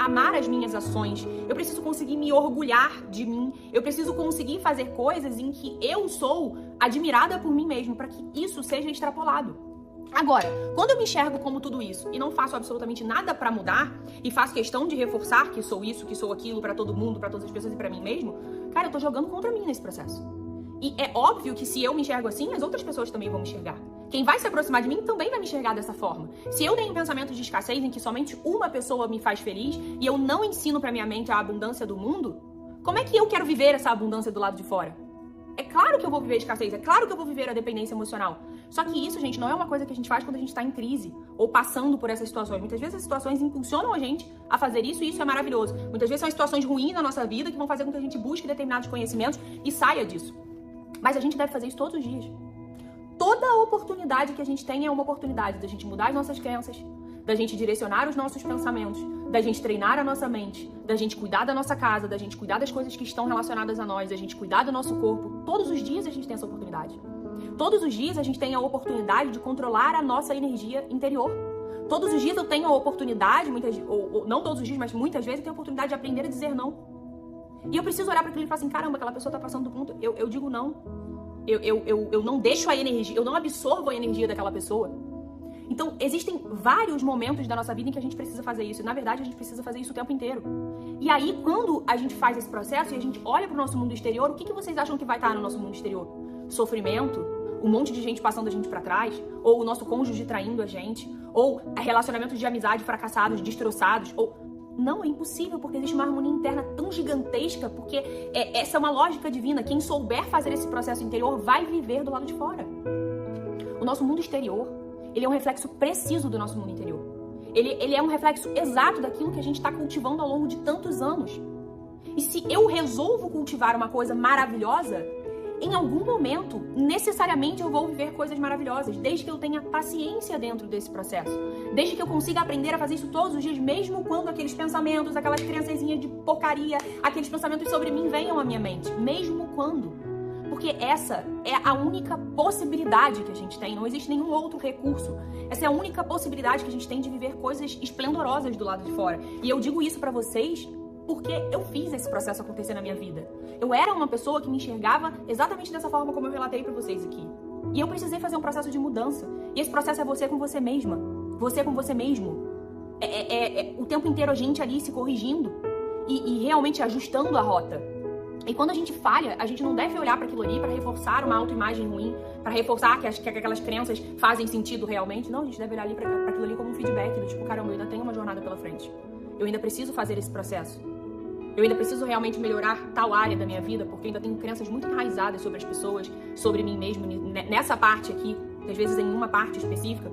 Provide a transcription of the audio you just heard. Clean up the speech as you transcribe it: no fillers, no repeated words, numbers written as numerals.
amar as minhas ações, eu preciso conseguir me orgulhar de mim, eu preciso conseguir fazer coisas em que eu sou admirada por mim mesmo, para que isso seja extrapolado. Agora, quando eu me enxergo como tudo isso e não faço absolutamente nada pra mudar e faço questão de reforçar que sou isso, que sou aquilo pra todo mundo, pra todas as pessoas e pra mim mesmo, cara, eu tô jogando contra mim nesse processo. E é óbvio que se eu me enxergo assim, as outras pessoas também vão me enxergar. Quem vai se aproximar de mim também vai me enxergar dessa forma. Se eu tenho um pensamento de escassez em que somente uma pessoa me faz feliz e eu não ensino pra minha mente a abundância do mundo, como é que eu quero viver essa abundância do lado de fora? É claro que eu vou viver escassez, é claro que eu vou viver a dependência emocional. Só que isso, gente, não é uma coisa que a gente faz quando a gente tá em crise ou passando por essas situações. Muitas vezes as situações impulsionam a gente a fazer isso e isso é maravilhoso. Muitas vezes são situações ruins na nossa vida que vão fazer com que a gente busque determinados conhecimentos e saia disso. Mas a gente deve fazer isso todos os dias. Toda oportunidade que a gente tem é uma oportunidade da gente mudar as nossas crenças, da gente direcionar os nossos pensamentos, da gente treinar a nossa mente, da gente cuidar da nossa casa, da gente cuidar das coisas que estão relacionadas a nós, da gente cuidar do nosso corpo. Todos os dias a gente tem essa oportunidade. Todos os dias a gente tem a oportunidade de controlar a nossa energia interior. Todos os dias eu tenho a oportunidade, não todos os dias, mas muitas vezes eu tenho a oportunidade de aprender a dizer não. E eu preciso olhar para aquilo e falar assim, caramba, aquela pessoa tá passando do ponto, eu digo não. Eu não deixo a energia, eu não absorvo a energia daquela pessoa. Então, existem vários momentos da nossa vida em que a gente precisa fazer isso. E, na verdade, a gente precisa fazer isso o tempo inteiro. E aí, quando a gente faz esse processo e a gente olha pro nosso mundo exterior, o que vocês acham que vai estar no nosso mundo exterior? Sofrimento? Um monte de gente passando a gente pra trás? Ou o nosso cônjuge traindo a gente? Ou relacionamentos de amizade fracassados, destroçados? Ou... Não, é impossível, porque existe uma harmonia interna tão gigantesca, porque essa é uma lógica divina. Quem souber fazer esse processo interior vai viver do lado de fora. O nosso mundo exterior, ele é um reflexo preciso do nosso mundo interior. Ele é um reflexo exato daquilo que a gente está cultivando ao longo de tantos anos. E se eu resolvo cultivar uma coisa maravilhosa, em algum momento, necessariamente eu vou viver coisas maravilhosas, desde que eu tenha paciência dentro desse processo. Desde que eu consiga aprender a fazer isso todos os dias, mesmo quando aqueles pensamentos, aquelas criançazinhas de porcaria, aqueles pensamentos sobre mim venham à minha mente. Mesmo quando. Porque essa é a única possibilidade que a gente tem, não existe nenhum outro recurso. Essa é a única possibilidade que a gente tem de viver coisas esplendorosas do lado de fora. E eu digo isso pra vocês porque eu fiz esse processo acontecer na minha vida. Eu era uma pessoa que me enxergava exatamente dessa forma como eu relatei pra vocês aqui. E eu precisei fazer um processo de mudança. E esse processo é você com você mesma. Você com você mesmo. O tempo inteiro a gente ali se corrigindo e realmente ajustando a rota. E quando a gente falha, a gente não deve olhar para aquilo ali para reforçar uma autoimagem ruim, para reforçar que aquelas crenças fazem sentido realmente. Não, a gente deve olhar ali para aquilo ali como um feedback, do tipo, caramba, eu ainda tenho uma jornada pela frente. Eu ainda preciso fazer esse processo. Eu ainda preciso realmente melhorar tal área da minha vida, porque eu ainda tenho crenças muito enraizadas sobre as pessoas, sobre mim mesmo, nessa parte aqui, às vezes em uma parte específica.